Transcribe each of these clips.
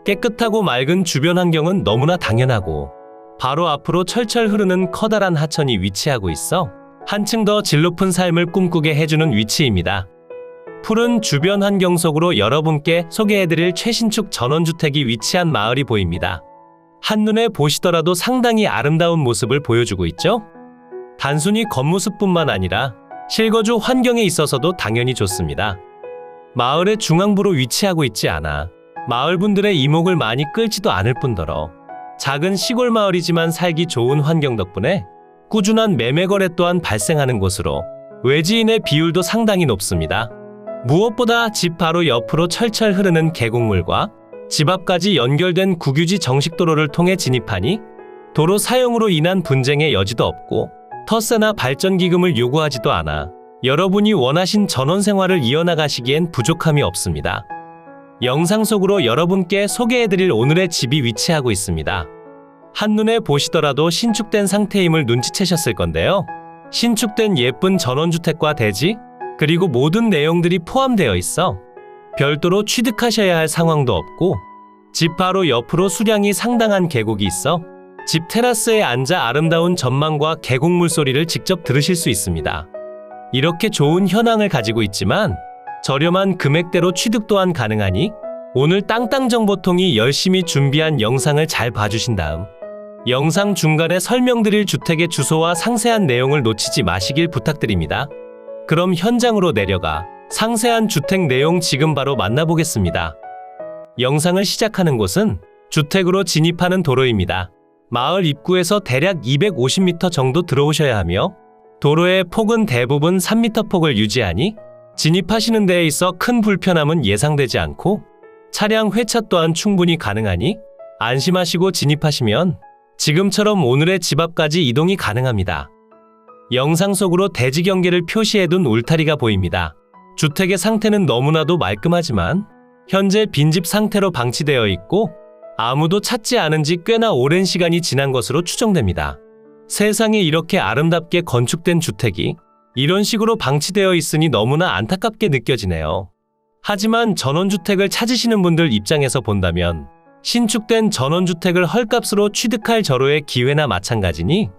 깨끗하고 맑은 주변 환경은 너무나 당연하고 바로 앞으로 철철 흐르는 커다란 하천이 위치하고 있어 한층 더 질 높은 삶을 꿈꾸게 해주는 위치입니다. 푸른 주변 환경 속으로 여러분께 소개해드릴 최신축 전원주택이 위치한 마을이 보입니다. 한눈에 보시더라도 상당히 아름다운 모습을 보여주고 있죠? 단순히 겉모습뿐만 아니라 실거주 환경에 있어서도 당연히 좋습니다. 마을의 중앙부로 위치하고 있지 않아 마을 분들의 이목을 많이 끌지도 않을 뿐더러 작은 시골 마을이지만 살기 좋은 환경 덕분에 꾸준한 매매 거래 또한 발생하는 곳으로 외지인의 비율도 상당히 높습니다. 무엇보다 집 바로 옆으로 철철 흐르는 계곡물과 집 앞까지 연결된 국유지 정식도로를 통해 진입하니 도로 사용으로 인한 분쟁의 여지도 없고 터세나 발전기금을 요구하지도 않아 여러분이 원하신 전원생활을 이어나가시기엔 부족함이 없습니다. 영상 속으로 여러분께 소개해드릴 오늘의 집이 위치하고 있습니다. 한눈에 보시더라도 신축된 상태임을 눈치채셨을 건데요. 신축된 예쁜 전원주택과 대지, 그리고 모든 내용들이 포함되어 있어 별도로 취득하셔야 할 상황도 없고 집 바로 옆으로 수량이 상당한 계곡이 있어 집 테라스에 앉아 아름다운 전망과 계곡물 소리를 직접 들으실 수 있습니다. 이렇게 좋은 현황을 가지고 있지만 저렴한 금액대로 취득 또한 가능하니 오늘 땅땅정보통이 열심히 준비한 영상을 잘 봐주신 다음 영상 중간에 설명드릴 주택의 주소와 상세한 내용을 놓치지 마시길 부탁드립니다. 그럼 현장으로 내려가 상세한 주택 내용 지금 바로 만나보겠습니다. 영상을 시작하는 곳은 주택으로 진입하는 도로입니다. 마을 입구에서 대략 250m 정도 들어오셔야 하며 도로의 폭은 대부분 3m 폭을 유지하니 진입하시는 데에 있어 큰 불편함은 예상되지 않고 차량 회차 또한 충분히 가능하니 안심하시고 진입하시면 지금처럼 오늘의 집 앞까지 이동이 가능합니다. 영상 속으로 대지 경계를 표시해둔 울타리가 보입니다. 주택의 상태는 너무나도 말끔하지만 현재 빈집 상태로 방치되어 있고 아무도 찾지 않은 지 꽤나 오랜 시간이 지난 것으로 추정됩니다. 세상에 이렇게 아름답게 건축된 주택이 이런 식으로 방치되어 있으니 너무나 안타깝게 느껴지네요. 하지만 전원주택을 찾으시는 분들 입장에서 본다면 신축된 전원주택을 헐값으로 취득할 절호의 기회나 마찬가지니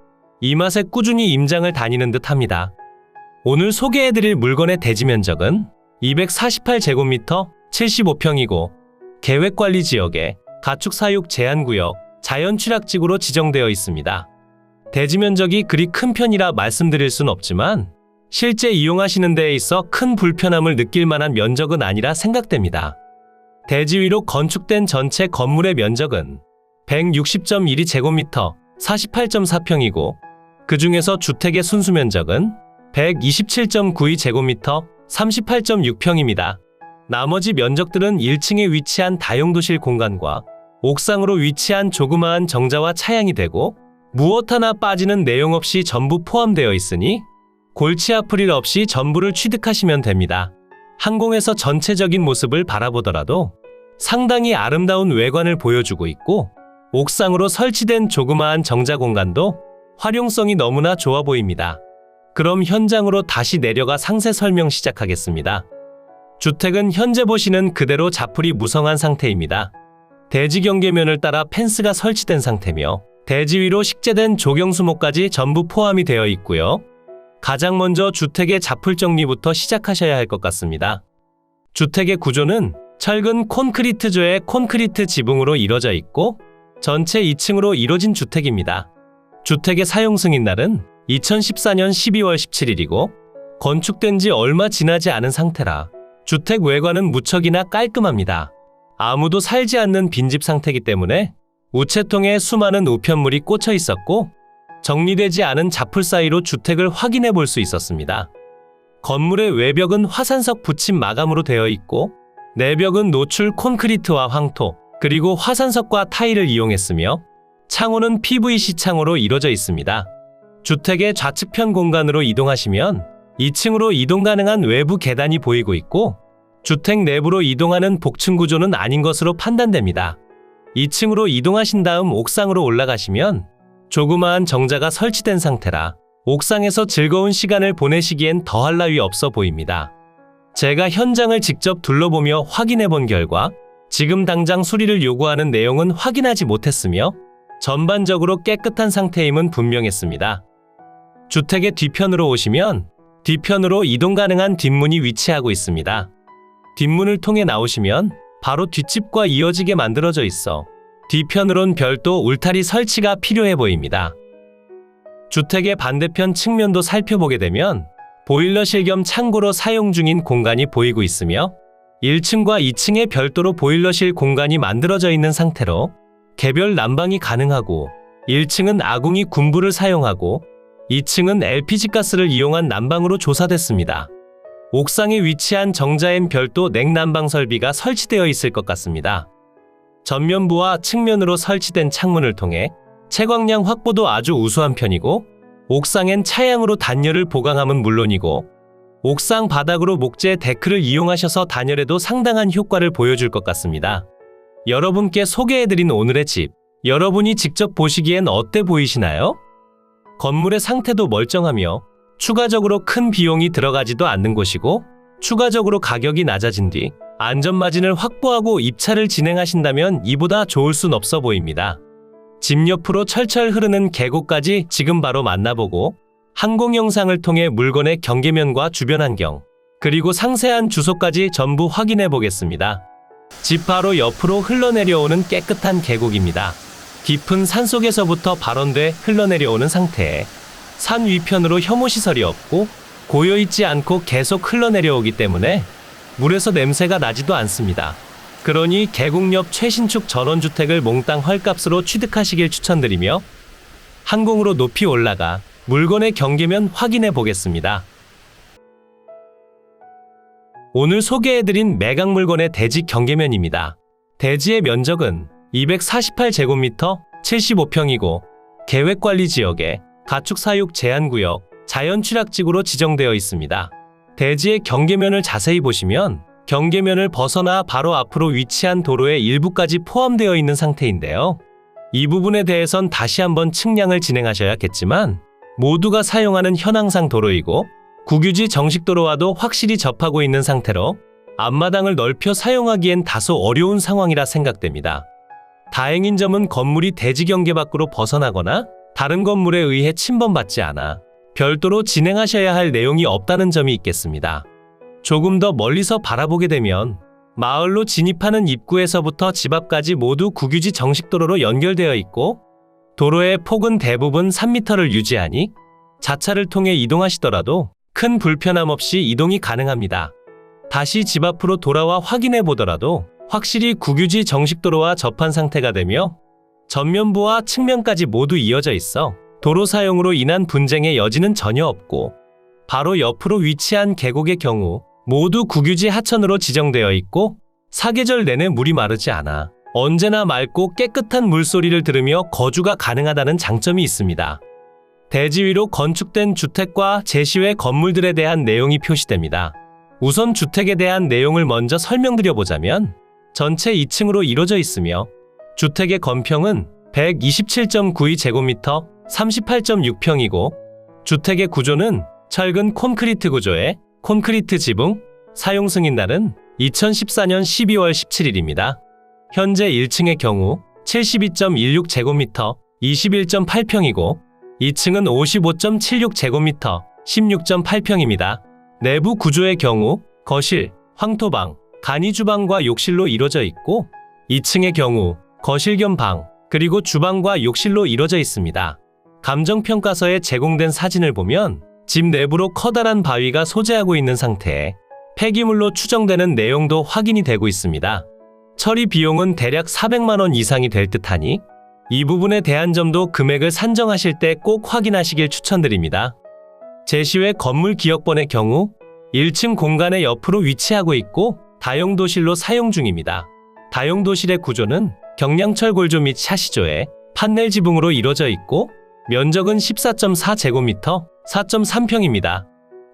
이 맛에 꾸준히 임장을 다니는 듯 합니다. 오늘 소개해드릴 물건의 대지 면적은 248제곱미터 75평이고 계획관리지역에 가축사육 제한구역, 자연취락지구로 지정되어 있습니다. 대지 면적이 그리 큰 편이라 말씀드릴 순 없지만 실제 이용하시는 데에 있어 큰 불편함을 느낄 만한 면적은 아니라 생각됩니다. 대지 위로 건축된 전체 건물의 면적은 160.12제곱미터 48.4평이고 그 중에서 주택의 순수 면적은 127.92제곱미터 38.6평입니다. 나머지 면적들은 1층에 위치한 다용도실 공간과 옥상으로 위치한 조그마한 정자와 차양이 되고 무엇 하나 빠지는 내용 없이 전부 포함되어 있으니 골치 아플 일 없이 전부를 취득하시면 됩니다. 항공에서 전체적인 모습을 바라보더라도 상당히 아름다운 외관을 보여주고 있고 옥상으로 설치된 조그마한 정자 공간도 활용성이 너무나 좋아 보입니다. 그럼 현장으로 다시 내려가 상세 설명 시작하겠습니다. 주택은 현재 보시는 그대로 자풀이 무성한 상태입니다. 대지 경계면을 따라 펜스가 설치된 상태며 대지 위로 식재된 조경수목까지 전부 포함이 되어 있고요. 가장 먼저 주택의 자풀 정리부터 시작하셔야 할 것 같습니다. 주택의 구조는 철근 콘크리트조의 콘크리트 지붕으로 이루어져 있고 전체 2층으로 이루어진 주택입니다. 주택의 사용 승인날은 2014년 12월 17일이고 건축된 지 얼마 지나지 않은 상태라 주택 외관은 무척이나 깔끔합니다. 아무도 살지 않는 빈집 상태이기 때문에 우체통에 수많은 우편물이 꽂혀 있었고 정리되지 않은 자풀 사이로 주택을 확인해 볼 수 있었습니다. 건물의 외벽은 화산석 붙임 마감으로 되어 있고 내벽은 노출 콘크리트와 황토, 그리고 화산석과 타일을 이용했으며 창호는 PVC 창호로 이루어져 있습니다. 주택의 좌측편 공간으로 이동하시면 2층으로 이동 가능한 외부 계단이 보이고 있고 주택 내부로 이동하는 복층 구조는 아닌 것으로 판단됩니다. 2층으로 이동하신 다음 옥상으로 올라가시면 조그마한 정자가 설치된 상태라 옥상에서 즐거운 시간을 보내시기엔 더할 나위 없어 보입니다. 제가 현장을 직접 둘러보며 확인해 본 결과 지금 당장 수리를 요구하는 내용은 확인하지 못했으며 전반적으로 깨끗한 상태임은 분명했습니다. 주택의 뒤편으로 오시면 뒤편으로 이동 가능한 뒷문이 위치하고 있습니다. 뒷문을 통해 나오시면 바로 뒷집과 이어지게 만들어져 있어 뒤편으론 별도 울타리 설치가 필요해 보입니다. 주택의 반대편 측면도 살펴보게 되면 보일러실 겸 창고로 사용 중인 공간이 보이고 있으며 1층과 2층에 별도로 보일러실 공간이 만들어져 있는 상태로 개별 난방이 가능하고 1층은 아궁이 군부를 사용하고 2층은 LPG가스를 이용한 난방으로 조사됐습니다. 옥상에 위치한 정자엔 별도 냉난방 설비가 설치되어 있을 것 같습니다. 전면부와 측면으로 설치된 창문을 통해 채광량 확보도 아주 우수한 편이고 옥상엔 차양으로 단열을 보강함은 물론이고 옥상 바닥으로 목재 데크를 이용하셔서 단열에도 상당한 효과를 보여줄 것 같습니다. 여러분께 소개해드린 오늘의 집, 여러분이 직접 보시기엔 어때 보이시나요? 건물의 상태도 멀쩡하며 추가적으로 큰 비용이 들어가지도 않는 곳이고 추가적으로 가격이 낮아진 뒤 안전마진을 확보하고 입찰을 진행하신다면 이보다 좋을 순 없어 보입니다. 집 옆으로 철철 흐르는 계곡까지 지금 바로 만나보고 항공 영상을 통해 물건의 경계면과 주변 환경, 그리고 상세한 주소까지 전부 확인해 보겠습니다. 집 바로 옆으로 흘러내려오는 깨끗한 계곡입니다. 깊은 산속에서부터 발원돼 흘러내려오는 상태에 산 위편으로 혐오시설이 없고 고여있지 않고 계속 흘러내려오기 때문에 물에서 냄새가 나지도 않습니다. 그러니 계곡 옆 최신축 전원주택을 몽땅 헐값으로 취득하시길 추천드리며 항공으로 높이 올라가 물건의 경계면 확인해 보겠습니다. 오늘 소개해드린 매각 물건의 대지 경계면입니다. 대지의 면적은 248제곱미터 75평이고 계획관리지역에 가축사육 제한구역, 자연취락지구로 지정되어 있습니다. 대지의 경계면을 자세히 보시면 경계면을 벗어나 바로 앞으로 위치한 도로의 일부까지 포함되어 있는 상태인데요. 이 부분에 대해선 다시 한번 측량을 진행하셔야겠지만 모두가 사용하는 현황상 도로이고 국유지 정식도로와도 확실히 접하고 있는 상태로 앞마당을 넓혀 사용하기엔 다소 어려운 상황이라 생각됩니다. 다행인 점은 건물이 대지 경계 밖으로 벗어나거나 다른 건물에 의해 침범받지 않아 별도로 진행하셔야 할 내용이 없다는 점이 있겠습니다. 조금 더 멀리서 바라보게 되면 마을로 진입하는 입구에서부터 집 앞까지 모두 국유지 정식도로로 연결되어 있고 도로의 폭은 대부분 3m를 유지하니 자차를 통해 이동하시더라도 큰 불편함 없이 이동이 가능합니다. 다시 집 앞으로 돌아와 확인해 보더라도 확실히 국유지 정식도로와 접한 상태가 되며 전면부와 측면까지 모두 이어져 있어 도로 사용으로 인한 분쟁의 여지는 전혀 없고 바로 옆으로 위치한 계곡의 경우 모두 국유지 하천으로 지정되어 있고 사계절 내내 물이 마르지 않아 언제나 맑고 깨끗한 물소리를 들으며 거주가 가능하다는 장점이 있습니다. 대지 위로 건축된 주택과 제시외 건물들에 대한 내용이 표시됩니다. 우선 주택에 대한 내용을 먼저 설명드려보자면 전체 2층으로 이루어져 있으며 주택의 건평은 127.92제곱미터 38.6평이고 주택의 구조는 철근 콘크리트 구조의 콘크리트 지붕, 사용 승인날은 2014년 12월 17일입니다. 현재 1층의 경우 72.16제곱미터 21.8평이고 2층은 55.76제곱미터 16.8평입니다. 내부 구조의 경우 거실, 황토방, 간이주방과 욕실로 이루어져 있고 2층의 경우 거실 겸 방, 그리고 주방과 욕실로 이루어져 있습니다. 감정평가서에 제공된 사진을 보면 집 내부로 커다란 바위가 소재하고 있는 상태에 폐기물로 추정되는 내용도 확인이 되고 있습니다. 처리 비용은 대략 400만원 이상이 될 듯하니 이 부분에 대한 점도 금액을 산정하실 때 꼭 확인하시길 추천드립니다. 제시외 건물 기역번의 경우 1층 공간의 옆으로 위치하고 있고 다용도실로 사용 중입니다. 다용도실의 구조는 경량철 골조 및 샤시조에 판넬 지붕으로 이루어져 있고 면적은 14.4제곱미터 4.3평입니다.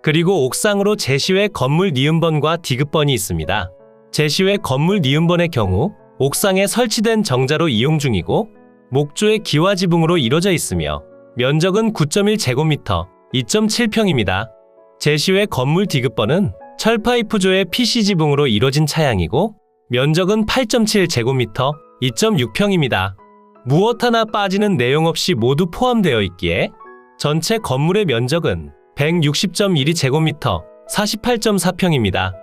그리고 옥상으로 제시외 건물 니은번과 디귿번이 있습니다. 제시외 건물 니은번의 경우 옥상에 설치된 정자로 이용 중이고 목조의 기와 지붕으로 이루어져 있으며 면적은 9.1제곱미터 2.7평입니다. 제시외 건물 디귿번은 철파이프조의 PC 지붕으로 이루어진 차양이고 면적은 8.7제곱미터, 2.6평입니다. 무엇 하나 빠지는 내용 없이 모두 포함되어 있기에 전체 건물의 면적은 160.12제곱미터, 48.4평입니다.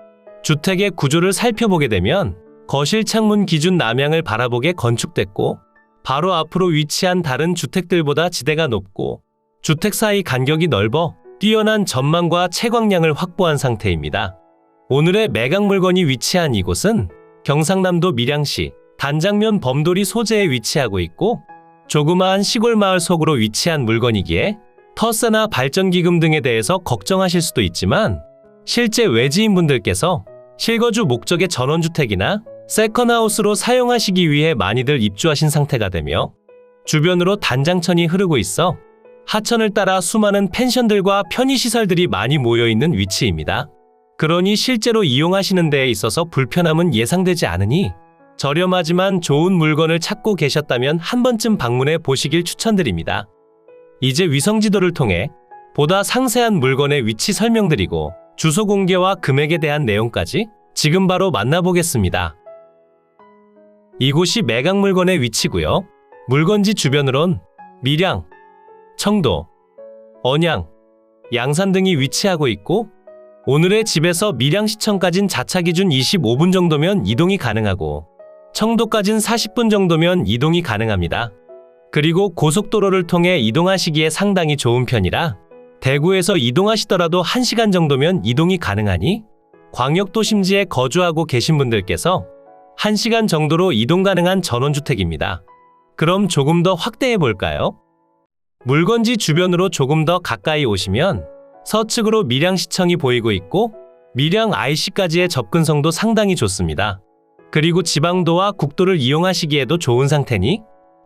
주택의 구조를 살펴보게 되면 거실 창문 기준 남향을 바라보게 건축됐고 바로 앞으로 위치한 다른 주택들보다 지대가 높고 주택 사이 간격이 넓어 뛰어난 전망과 채광량을 확보한 상태입니다. 오늘의 매각 물건이 위치한 이곳은 경상남도 밀양시 단장면 범도리 소재에 위치하고 있고 조그마한 시골 마을 속으로 위치한 물건이기에 터세나 발전기금 등에 대해서 걱정하실 수도 있지만 실제 외지인분들께서 실거주 목적의 전원주택이나 세컨하우스로 사용하시기 위해 많이들 입주하신 상태가 되며 주변으로 단장천이 흐르고 있어 하천을 따라 수많은 펜션들과 편의시설들이 많이 모여있는 위치입니다. 그러니 실제로 이용하시는 데에 있어서 불편함은 예상되지 않으니 저렴하지만 좋은 물건을 찾고 계셨다면 한 번쯤 방문해 보시길 추천드립니다. 이제 위성지도를 통해 보다 상세한 물건의 위치 설명드리고 주소 공개와 금액에 대한 내용까지 지금 바로 만나보겠습니다. 이곳이 매각 물건의 위치고요. 물건지 주변으론 밀양, 청도, 언양, 양산 등이 위치하고 있고 오늘의 집에서 밀양시청까진 자차 기준 25분 정도면 이동이 가능하고 청도까진 40분 정도면 이동이 가능합니다. 그리고 고속도로를 통해 이동하시기에 상당히 좋은 편이라 대구에서 이동하시더라도 1시간 정도면 이동이 가능하니 광역도심지에 거주하고 계신 분들께서 1시간 정도로 이동 가능한 전원주택입니다. 그럼 조금 더 확대해 볼까요? 물건지 주변으로 조금 더 가까이 오시면 서측으로 밀양시청이 보이고 있고 밀양 IC까지의 접근성도 상당히 좋습니다. 그리고 지방도와 국도를 이용하시기에도 좋은 상태니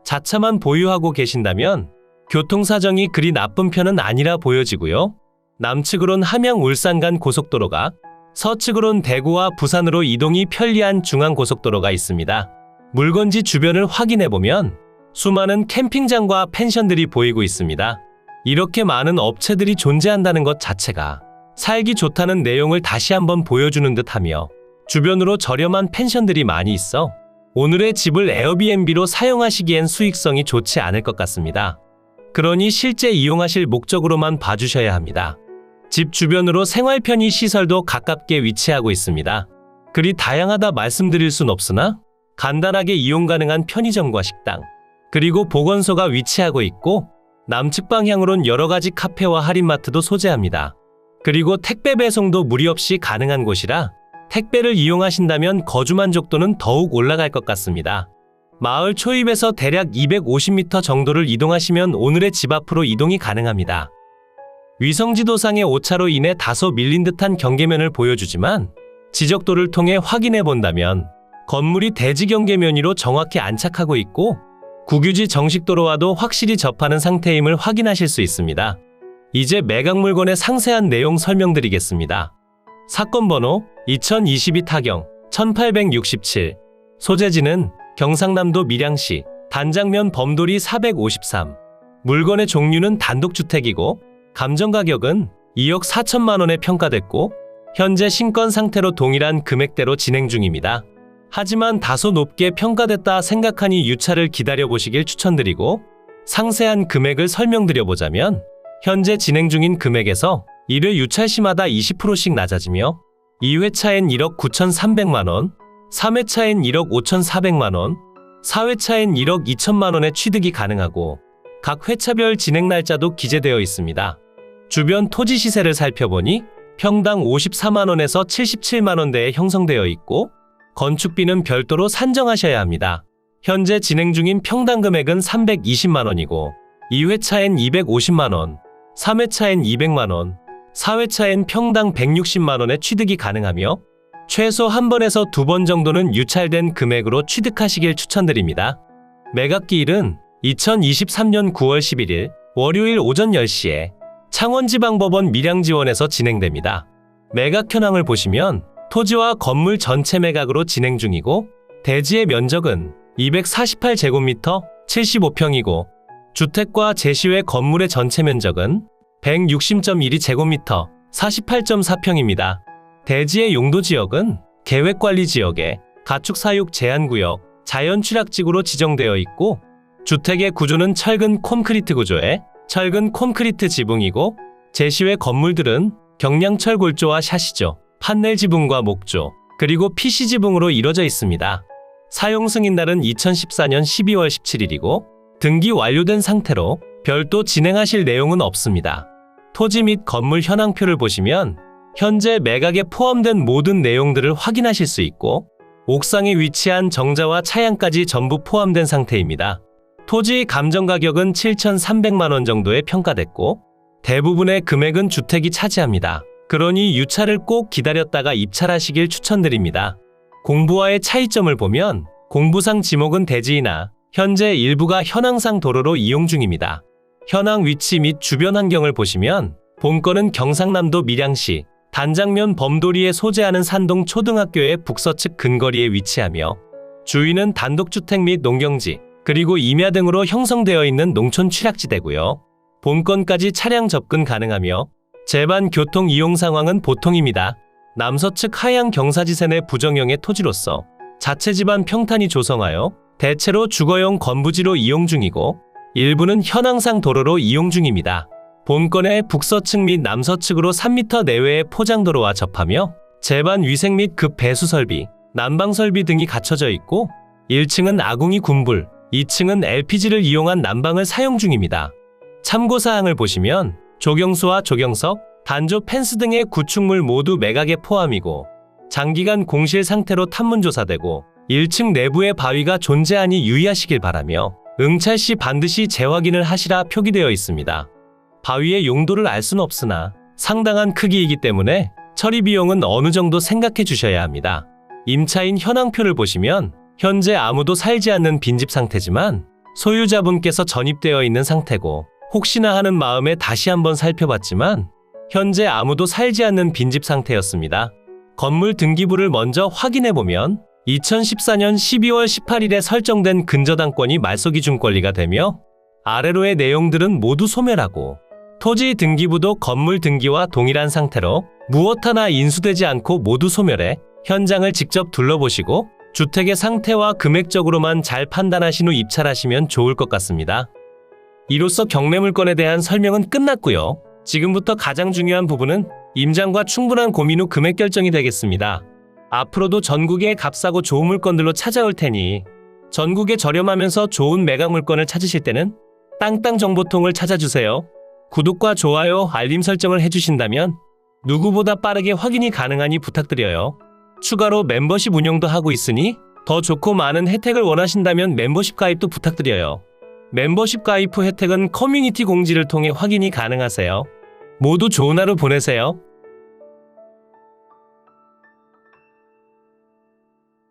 자차만 보유하고 계신다면 교통사정이 그리 나쁜 편은 아니라 보여지고요. 남측으론 함양 울산 간 고속도로가 서측으론 대구와 부산으로 이동이 편리한 중앙고속도로가 있습니다. 물건지 주변을 확인해보면 수많은 캠핑장과 펜션들이 보이고 있습니다. 이렇게 많은 업체들이 존재한다는 것 자체가 살기 좋다는 내용을 다시 한번 보여주는 듯하며 주변으로 저렴한 펜션들이 많이 있어 오늘의 집을 에어비앤비로 사용하시기엔 수익성이 좋지 않을 것 같습니다. 그러니 실제 이용하실 목적으로만 봐주셔야 합니다. 집 주변으로 생활 편의 시설도 가깝게 위치하고 있습니다. 그리 다양하다 말씀드릴 순 없으나 간단하게 이용 가능한 편의점과 식당, 그리고 보건소가 위치하고 있고 남측 방향으론 여러가지 카페와 할인마트도 소재합니다. 그리고 택배 배송도 무리 없이 가능한 곳이라 택배를 이용하신다면 거주 만족도는 더욱 올라갈 것 같습니다. 마을 초입에서 대략 250m 정도를 이동하시면 오늘의 집 앞으로 이동이 가능합니다. 위성지도상의 오차로 인해 다소 밀린 듯한 경계면을 보여주지만 지적도를 통해 확인해 본다면 건물이 대지 경계면으로 정확히 안착하고 있고 국유지 정식도로와도 확실히 접하는 상태임을 확인하실 수 있습니다. 이제 매각 물건의 상세한 내용 설명드리겠습니다. 사건 번호 2022 타경 1867, 소재지는 경상남도 밀양시 단장면 범도리 453, 물건의 종류는 단독주택이고 감정가격은 2억 4천만 원에 평가됐고 현재 신건 상태로 동일한 금액대로 진행 중입니다. 하지만 다소 높게 평가됐다 생각하니 유차를 기다려보시길 추천드리고 상세한 금액을 설명드려보자면 현재 진행 중인 금액에서 1회 유찰시마다 20%씩 낮아지며 2회차엔 1억 9,300만 원, 3회차엔 1억 5,400만 원, 4회차엔 1억 2천만 원의 취득이 가능하고 각 회차별 진행 날짜도 기재되어 있습니다. 주변 토지 시세를 살펴보니 평당 54만 원에서 77만 원대에 형성되어 있고 건축비는 별도로 산정하셔야 합니다. 현재 진행 중인 평당 금액은 320만 원이고 2회차엔 250만 원, 3회차엔 200만 원, 4회차엔 평당 160만 원의 취득이 가능하며 최소 한 번에서 2번 정도는 유찰된 금액으로 취득하시길 추천드립니다. 매각기일은 2023년 9월 11일 월요일 오전 10시에 창원지방법원 밀양지원에서 진행됩니다. 매각 현황을 보시면 토지와 건물 전체 매각으로 진행 중이고 대지의 면적은 248제곱미터 75평이고 주택과 제시외 건물의 전체 면적은 160.12제곱미터 48.4평입니다. 대지의 용도지역은 계획관리지역에 가축 사육 제한구역, 자연 취락지구로 지정되어 있고 주택의 구조는 철근 콘크리트 구조에 철근 콘크리트 지붕이고 제시외 건물들은 경량철 골조와 샤시조, 판넬 지붕과 목조, 그리고 PC 지붕으로 이루어져 있습니다. 사용 승인날은 2014년 12월 17일이고 등기 완료된 상태로 별도 진행하실 내용은 없습니다. 토지 및 건물 현황표를 보시면 현재 매각에 포함된 모든 내용들을 확인하실 수 있고 옥상에 위치한 정자와 차양까지 전부 포함된 상태입니다. 토지의 감정 가격은 7,300만 원 정도에 평가됐고 대부분의 금액은 주택이 차지합니다. 그러니 유찰을 꼭 기다렸다가 입찰하시길 추천드립니다. 공부와의 차이점을 보면 공부상 지목은 대지이나 현재 일부가 현황상 도로로 이용 중입니다. 현황 위치 및 주변 환경을 보시면 본건은 경상남도 밀양시 단장면 범도리에 소재하는 산동 초등학교의 북서측 근거리에 위치하며 주위는 단독주택 및 농경지 그리고 임야 등으로 형성되어 있는 농촌 취락지대고요. 본건까지 차량 접근 가능하며 제반 교통 이용 상황은 보통입니다. 남서측 하양 경사지세 내 부정형의 토지로서 자체 집안 평탄이 조성하여 대체로 주거용 건부지로 이용 중이고 일부는 현황상 도로로 이용 중입니다. 본건의 북서측 및 남서측으로 3m 내외의 포장도로와 접하며 제반 위생 및 급 배수 설비, 난방 설비 등이 갖춰져 있고 1층은 아궁이 군불, 2층은 LPG를 이용한 난방을 사용 중입니다. 참고사항을 보시면 조경수와 조경석, 단조 펜스 등의 구축물 모두 매각에 포함이고 장기간 공실 상태로 탐문조사되고 1층 내부에 바위가 존재하니 유의하시길 바라며 응찰 시 반드시 재확인을 하시라 표기되어 있습니다. 바위의 용도를 알 수는 없으나 상당한 크기이기 때문에 처리 비용은 어느 정도 생각해 주셔야 합니다. 임차인 현황표를 보시면 현재 아무도 살지 않는 빈집 상태지만 소유자분께서 전입되어 있는 상태고 혹시나 하는 마음에 다시 한번 살펴봤지만 현재 아무도 살지 않는 빈집 상태였습니다. 건물 등기부를 먼저 확인해보면 2014년 12월 18일에 설정된 근저당권이 말소기준 권리가 되며 아래로의 내용들은 모두 소멸하고 토지 등기부도 건물 등기와 동일한 상태로 무엇 하나 인수되지 않고 모두 소멸해 현장을 직접 둘러보시고 주택의 상태와 금액적으로만 잘 판단하신 후 입찰하시면 좋을 것 같습니다. 이로써 경매물건에 대한 설명은 끝났고요. 지금부터 가장 중요한 부분은 임장과 충분한 고민 후 금액 결정이 되겠습니다. 앞으로도 전국의 값싸고 좋은 물건들로 찾아올 테니 전국에 저렴하면서 좋은 매각 물건을 찾으실 때는 땅땅정보통을 찾아주세요. 구독과 좋아요, 알림 설정을 해주신다면 누구보다 빠르게 확인이 가능하니 부탁드려요. 추가로 멤버십 운영도 하고 있으니 더 좋고 많은 혜택을 원하신다면 멤버십 가입도 부탁드려요. 멤버십 가입 후 혜택은 커뮤니티 공지를 통해 확인이 가능하세요. 모두 좋은 하루 보내세요.